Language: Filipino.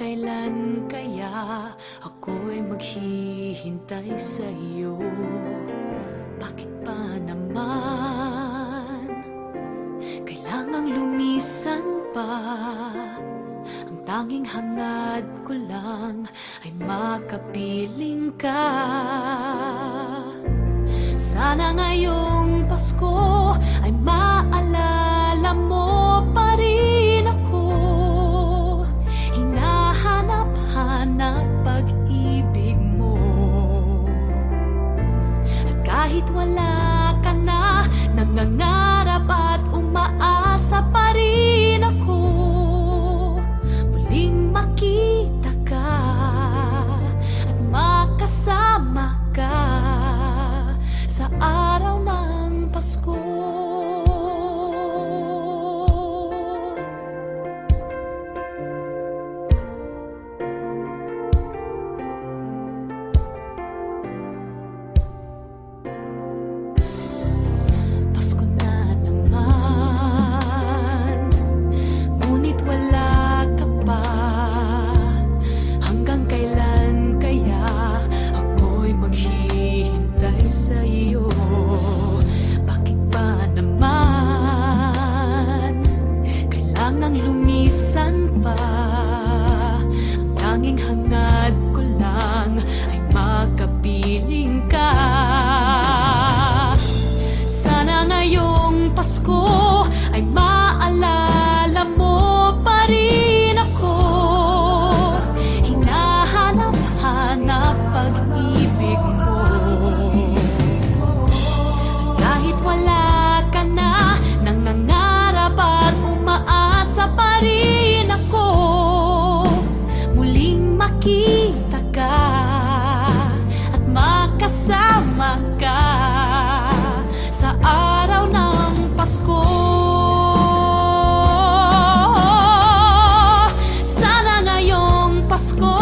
kailan kaya ako'y maghihintay sa iyo? Bakit pa naman kailangang lumisan pa? Ang tanging hangad ko lang ay makapiling ka. Sana ngayong Pasko ay maalala mo pa rin ako. Hinahanap-hanap pag-ibig mo. At kahit wala ka na, nangangarap at umaasa pa rin ako. Muling makita ka at makasama ka sa araw ng Pasko. Pasko na naman, ngunit wala ka pa. Hanggang kailan kaya ako'y maghihintay sa iyo? Bakit pa naman kailangang lumisan pa? Ang tanging hangad ko lang ay makapiling ka. Sana ngayong Pasko ay maalala mo pa rin ako. Hinahanap-hanap pag-ibig mo. Kahit wala ka na, nangangarap at umaasa pa rin ako. Muling makita ka at makasama ka sa araw ng Pasko. Sana ngayong Pasko